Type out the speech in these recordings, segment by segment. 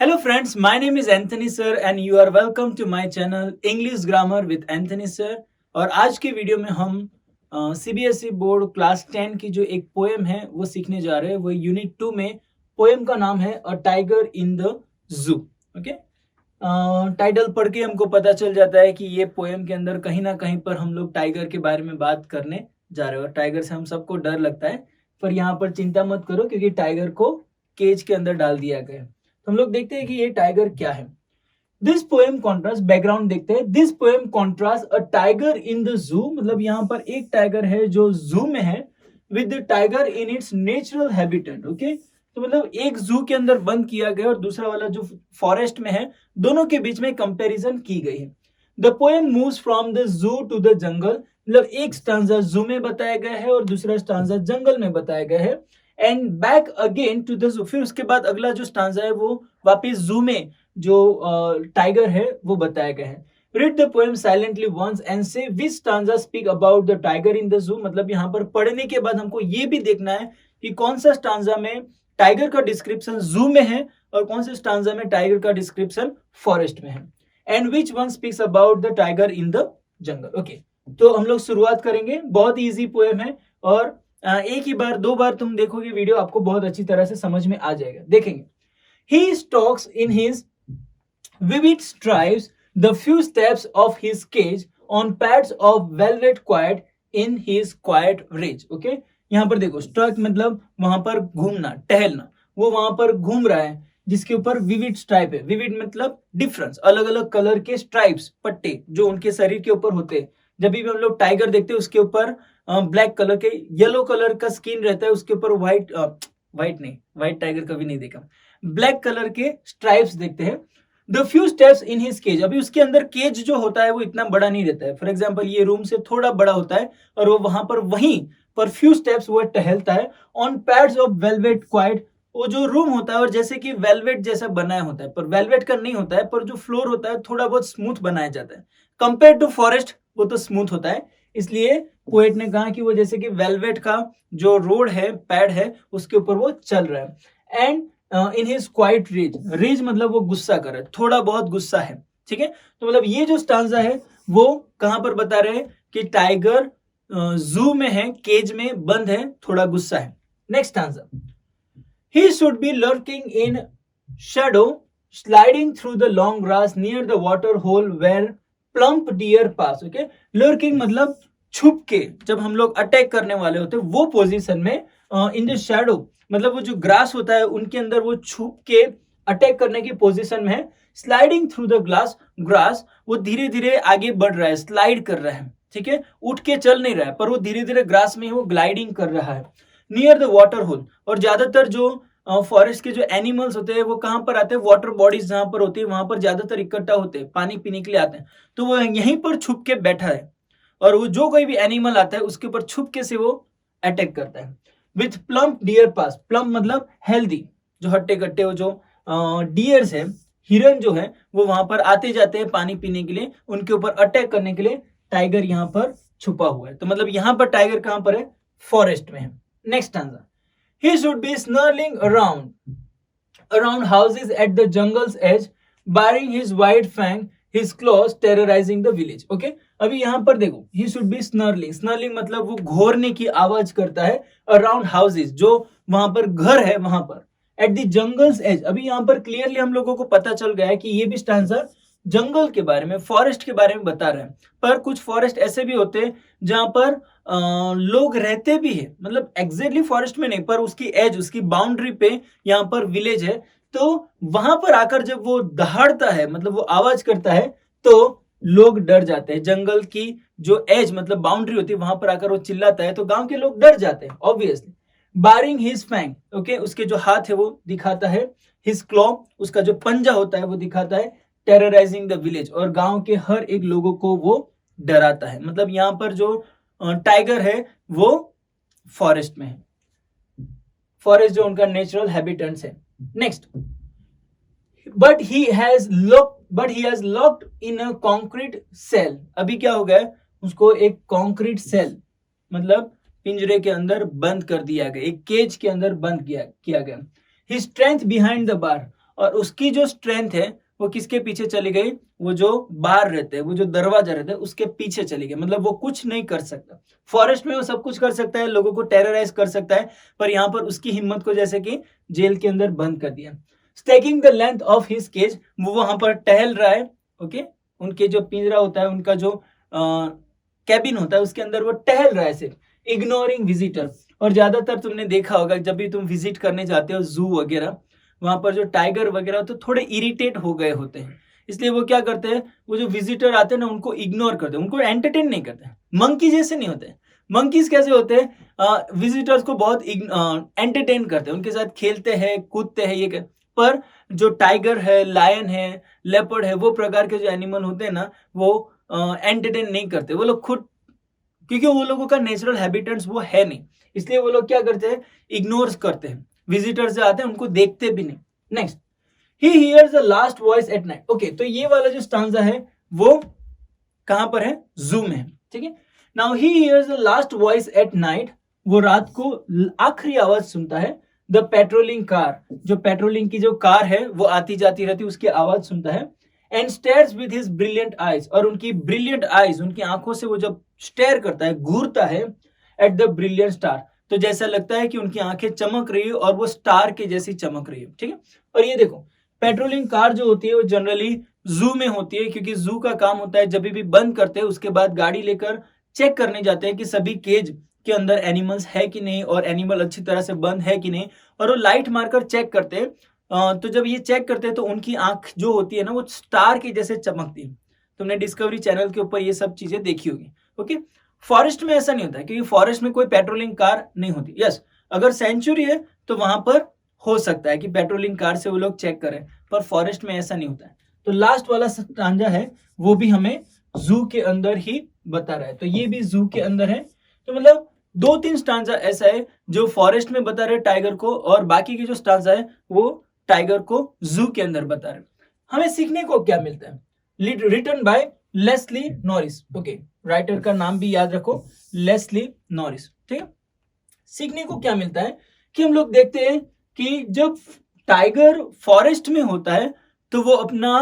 Hello friends, my name is Anthony sir and you are welcome to my channel English Grammar with Anthony sir। और आज के video में हम CBSE board class 10 की जो एक पोएम है वो सीखने जा रहे हैं। वो यूनिट 2 में पोएम का नाम है अ टाइगर इन द जू। ओके, टाइटल पढ़ के हमको पता चल जाता है कि ये पोएम के अंदर कहीं ना कहीं पर हम लोग टाइगर के बारे में बात करने जा रहे हो। टाइगर से हम सबको डर लगता है, पर यहाँ पर चिंता मत करो क्योंकि टाइगर को केज के अंदर डाल दिया गया है। तो हम लोग देखते हैं कि ये टाइगर क्या है। दिस पोएम कॉन्ट्रास्ट, बैकग्राउंड देखते हैं। This poem contrast a tiger in the zoo, मतलब यहाँ पर एक टाइगर है जो जू में है, with the tiger in its natural habitat. Okay, तो मतलब एक जू के अंदर बंद किया गया और दूसरा वाला जो फॉरेस्ट में है, दोनों के बीच में कंपैरिजन की गई है। The poem moves from the zoo to the jungle, मतलब एक स्टांजा जू में बताया गया है और दूसरा स्टांजा जंगल में बताया गया है। And back again to the zoo, फिर उसके बाद अगला जो स्टांजा है वो वापस जू में जो टाइगर है वो बताया गया है। Read the poem silently once and say which stanza speak about the tiger in the zoo, मतलब यहाँ पर पढ़ने के बाद हमको ये भी देखना है कि कौन सा स्टांजा में टाइगर का डिस्क्रिप्शन जू में है और कौन से स्टांजा में टाइगर का डिस्क्रिप्शन फॉरेस्ट में है। And which one speaks about the tiger in the jungle. Okay, तो हम लोग शुरुआत करेंगे। बहुत इजी पोएम है और एक ही बार दो बार तुम देखोगे वीडियो, आपको बहुत अच्छी तरह से समझ में आ जाएगा। देखेंगे, he stalks in his vivid stripes the few steps of his cage on pads of velvet quiet in his quiet rage। Okay, यहाँ पर देखो, स्टॉक मतलब वहां पर घूमना, टहलना। वो वहां पर घूम रहा है जिसके ऊपर विविड स्ट्राइप है। विविड मतलब डिफरेंस, अलग अलग कलर के स्ट्राइप्स, पट्टे जो उनके शरीर के ऊपर होते हैं। जब भी हम लोग टाइगर देखते हैं उसके ऊपर ब्लैक कलर के, येलो कलर का स्किन रहता है, उसके ऊपर व्हाइट नहीं, व्हाइट टाइगर कभी नहीं देखा, ब्लैक कलर के स्ट्राइप्स देखते हैं। The few steps in his cage, अभी उसके अंदर केज जो होता है वो इतना बड़ा नहीं रहता है। फॉर एग्जांपल ये रूम से थोड़ा बड़ा होता है और वो वहां पर वहीं पर फ्यू स्टेप्स वो टहलता है on pads of velvet quite. वो जो रूम होता है और जैसे कि वेलवेट जैसा बनाया होता है, पर वेलवेट का नहीं होता है, पर जो फ्लोर होता है थोड़ा बहुत स्मूथ बनाया जाता है। कंपेयर टू फॉरेस्ट वो तो स्मूथ होता है, इसलिए पोएट ने कहा कि वो जैसे कि वेलवेट का जो रोड है, पैड है, उसके ऊपर वो चल रहा है। And in his quiet rage, rage मतलब वो गुस्सा कर रहा है, थोड़ा बहुत गुस्सा है। ठीक है, तो मतलब ये जो स्टांजा है वो कहां पर बता रहे हैं कि टाइगर जू में है, केज में बंद है, थोड़ा गुस्सा है। Next stanza, he should be lurking in shadow sliding through the long grass near the water hole where plump deer pass. Okay, lurking मतलब छुप के, जब हम लोग अटैक करने वाले होते हैं वो पोजीशन में। इन द शैडो मतलब वो जो ग्रास होता है उनके अंदर वो छुप के अटैक करने की पोजीशन में है। स्लाइडिंग थ्रू द ग्रास, वो धीरे धीरे आगे बढ़ रहा है, स्लाइड कर रहा है। ठीक है, उठ के चल नहीं रहा है, पर वो धीरे धीरे ग्रास में ही वो ग्लाइडिंग कर रहा है। नियर द वाटर होल, और ज्यादातर जो फॉरेस्ट के जो एनिमल्स होते हैं वो कहां पर आते हैं, वाटर बॉडीज जहां पर होती है वहां पर ज्यादातर इकट्ठा होते हैं, पानी पीने के लिए आते हैं। तो वो यहीं पर छुप के बैठा है और वो जो कोई भी एनिमल आता है उसके ऊपर छुप के से वो अटैक करता है। With plump deer pass, plump मतलब हेल्दी, जो हट्टे कट्टे वो जो डियर्स है, हिरन जो है, वो वहां पर आते जाते हैं पानी पीने के लिए, उनके ऊपर अटैक करने के लिए टाइगर यहाँ पर छुपा हुआ है। तो मतलब यहाँ पर टाइगर कहां पर है, फॉरेस्ट में है। Next stanza, he should be snarling around houses at the jungle's edge, baring his wide fang, his claws terrorizing the village। okay? अभी यहाँ पर देखो, he should be snarling मतलब वो घोरने की आवाज करता है। around houses, जो वहां पर घर है वहां पर। at the jungle's edge, अभी यहाँ पर क्लियरली हम लोगों को पता चल गया है कि ये भी स्टांजा जंगल के बारे में, फॉरेस्ट के बारे में बता रहे हैं। पर कुछ फॉरेस्ट ऐसे भी होते हैं जहां पर लोग रहते भी है, मतलब एग्जैक्टली फॉरेस्ट में नहीं, पर उसकी एज, उसकी बाउंड्री पे यहाँ पर विलेज है। तो वहां पर आकर जब वो दहाड़ता है, मतलब वो आवाज करता है, तो लोग डर जाते हैं। जंगल की जो एज मतलब बाउंड्री होती है वहां पर आकर वो चिल्लाता है तो गांव के लोग डर जाते हैं ऑब्वियसली। बारिंग हिज फैंग, ओके, उसके जो हाथ है वो दिखाता है। हिज क्लॉ, उसका जो पंजा होता है वो दिखाता है। टेरराइजिंग द विलेज, और गांव के हर एक लोगों को वो डराता है। मतलब यहाँ पर जो टाइगर है वो फॉरेस्ट में है, फॉरेस्ट जो उनका नेचुरल हैबिटेट्स है। Next, but he has locked in a concrete cell. अभी क्या हो गया, उसको एक कॉन्क्रीट सेल मतलब पिंजरे के अंदर बंद कर दिया गया, एक केज के अंदर बंद किया गया। His strength behind the bar, और उसकी जो स्ट्रेंथ है वो किसके पीछे चली गई, वो जो बार रहते हैं, वो जो दरवाजा रहता है उसके पीछे चली गई, मतलब वो कुछ नहीं कर सकता। फॉरेस्ट में वो सब कुछ कर सकता है, लोगों को टेरराइज कर सकता है, पर यहाँ पर उसकी हिम्मत को जैसे कि जेल के अंदर बंद कर दिया। Stacking the length of his cage, वो वहां पर टहल रहा है, ओके, उनके जो पिंजरा होता है, उनका जो कैबिन होता है, उसके अंदर वो टहल रहा है सिर्फ, इग्नोरिंग विजिटर। और ज्यादातर तुमने देखा होगा जब भी तुम विजिट करने जाते हो जू वगैरह, वहां पर जो टाइगर वगैरह तो थोड़े इरिटेट हो गए होते हैं, इसलिए वो क्या करते हैं, वो जो विजिटर आते हैं ना उनको इग्नोर करते हैं, उनको एंटरटेन नहीं करते। मंकी जैसे नहीं होते। मंकीज कैसे होते हैं, विजिटर्स को बहुत एंटरटेन करते हैं, उनके साथ खेलते हैं, कूदते हैं, ये पर जो टाइगर है, लायन है, लेपर्ड है, वो प्रकार के जो एनिमल होते हैं ना, वो एंटरटेन नहीं करते। वो लोग खुद, क्योंकि वो लोगों का नेचुरल हैबिटेट्स वो है नहीं, इसलिए वो लोग क्या करते हैं, इग्नोर करते हैं। विजिटर्स जो आते हैं उनको देखते भी नहीं। Next, he hears the last voice at night. Okay, तो ये वाला जो स्टांजा है वो कहां पर है, जू में है, ठीक है। Now he hears the last voice at night, वो रात को आखिरी आवाज सुनता है। द पेट्रोलिंग कार, जो पेट्रोलिंग की जो कार है वो आती जाती रहती है, उसकी आवाज सुनता है। And stairs with his brilliant eyes, और उनकी ब्रिलियंट आईज, उनकी आंखों से वो जब स्टेयर करता है, घूरता है, एट द ब्रिलियंट स्टार, तो जैसा लगता है कि उनकी आंखें चमक रही है और वो स्टार के जैसी चमक रही है, ठीक है। और ये देखो, पेट्रोलिंग कार जो होती है वो जनरली जू में होती है, क्योंकि जू का काम होता है जब भी बंद करते हैं उसके बाद गाड़ी लेकर चेक करने जाते हैं कि सभी केज के अंदर एनिमल्स है कि नहीं, और एनिमल अच्छी तरह से बंद है कि नहीं, और वो लाइट मारकर चेक करते हैं। तो जब ये चेक करते हैं तो उनकी आंख जो होती है ना वो स्टार के जैसे चमकती है। तुमने डिस्कवरी चैनल के ऊपर ये सब चीजें देखी होगी, ओके। फॉरेस्ट में ऐसा नहीं होता है, क्योंकि फॉरेस्ट में कोई पेट्रोलिंग कार नहीं होती। यस, अगर सेंचुरी है तो वहां पर हो सकता है कि पेट्रोलिंग कार से वो लोग चेक करें, पर फॉरेस्ट में ऐसा नहीं होता है। तो लास्ट वाला स्टांजा है वो भी हमें जू के अंदर ही बता रहा है, तो ये भी जू के अंदर है। तो मतलब 2-3 स्टांजा ऐसा है जो फॉरेस्ट में बता रहे टाइगर को, और बाकी के जो स्टांजा है वो टाइगर को जू के अंदर बता रहे। हमें सीखने को क्या मिलता है, written by Leslie Norris, okay, writer का नाम भी याद रखो, लेस्ली नॉरिस, ठीक है। सीखने को क्या मिलता है कि हम लोग देखते हैं कि जब टाइगर फॉरेस्ट में होता है तो वो अपना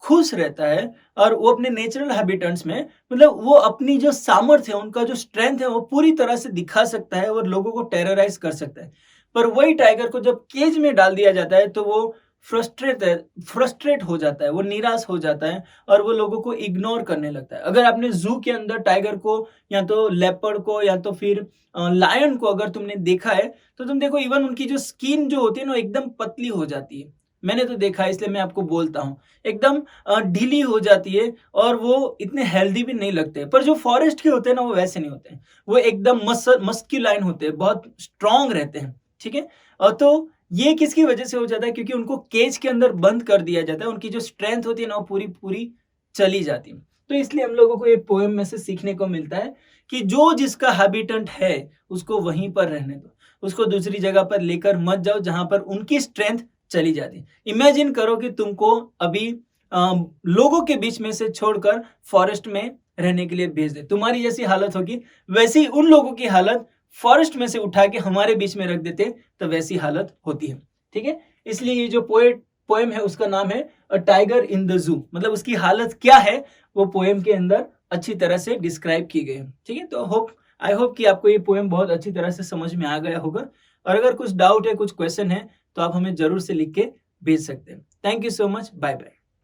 खुश रहता है, और वो अपने नेचुरल हैबिटेट्स में, मतलब वो अपनी जो सामर्थ्य है, उनका जो स्ट्रेंथ है वो पूरी तरह से दिखा सकता है और लोगों को टेरराइज कर सकता है। पर वही टाइगर को जब केज में डाल दिया जाता है तो वो फ्रस्ट्रेट हो जाता है, वो निराश हो जाता है, और वो लोगों को इग्नोर करने लगता है। अगर आपने जू के अंदर टाइगर को, या तो लेपर्ड को, या तो फिर लायन को अगर तुमने देखा है तो तुम देखो, इवन उनकी जो स्किन जो होती है ना एकदम पतली हो जाती है। मैंने तो देखा है, इसलिए मैं आपको बोलता हूँ, एकदम ढीली हो जाती है, और वो इतने हेल्दी भी नहीं लगते। पर जो फॉरेस्ट के होते हैं ना वो वैसे नहीं होते हैं, वो एकदम मस्क्यूलाइन होते हैं, बहुत स्ट्रांग रहते हैं, ठीक है। और तो ये किसकी वजह से हो जाता है, क्योंकि उनको केज के अंदर बंद कर दिया जाता है, उनकी जो स्ट्रेंथ होती है ना वो पूरी पूरी चली जाती है। तो इसलिए हम लोगों को ये पोएम में से सीखने को मिलता है कि जो जिसका हैबिटेट है उसको वहीं पर रहने दो, उसको दूसरी जगह पर लेकर मत जाओ जहां पर उनकी स्ट्रेंथ चली जाती। इमेजिन करो कि तुमको अभी लोगों के बीच में से छोड़कर फॉरेस्ट में रहने के लिए भेज दे, तुम्हारी जैसी हालत होगी, वैसी उन लोगों की हालत फॉरेस्ट में से उठा के हमारे बीच में रख देते तो वैसी हालत होती है, ठीक है। इसलिए ये जो पोएम है उसका नाम है a tiger in the zoo, मतलब उसकी हालत क्या है वो पोएम के अंदर अच्छी तरह से डिस्क्राइब की गई है, ठीक है। तो आई होप कि आपको ये पोएम बहुत अच्छी तरह से समझ में आ गया होगा, और अगर कुछ डाउट है, कुछ क्वेश्चन है, तो आप हमें जरूर से लिख के भेज सकते हैं। Thank you so much, bye bye.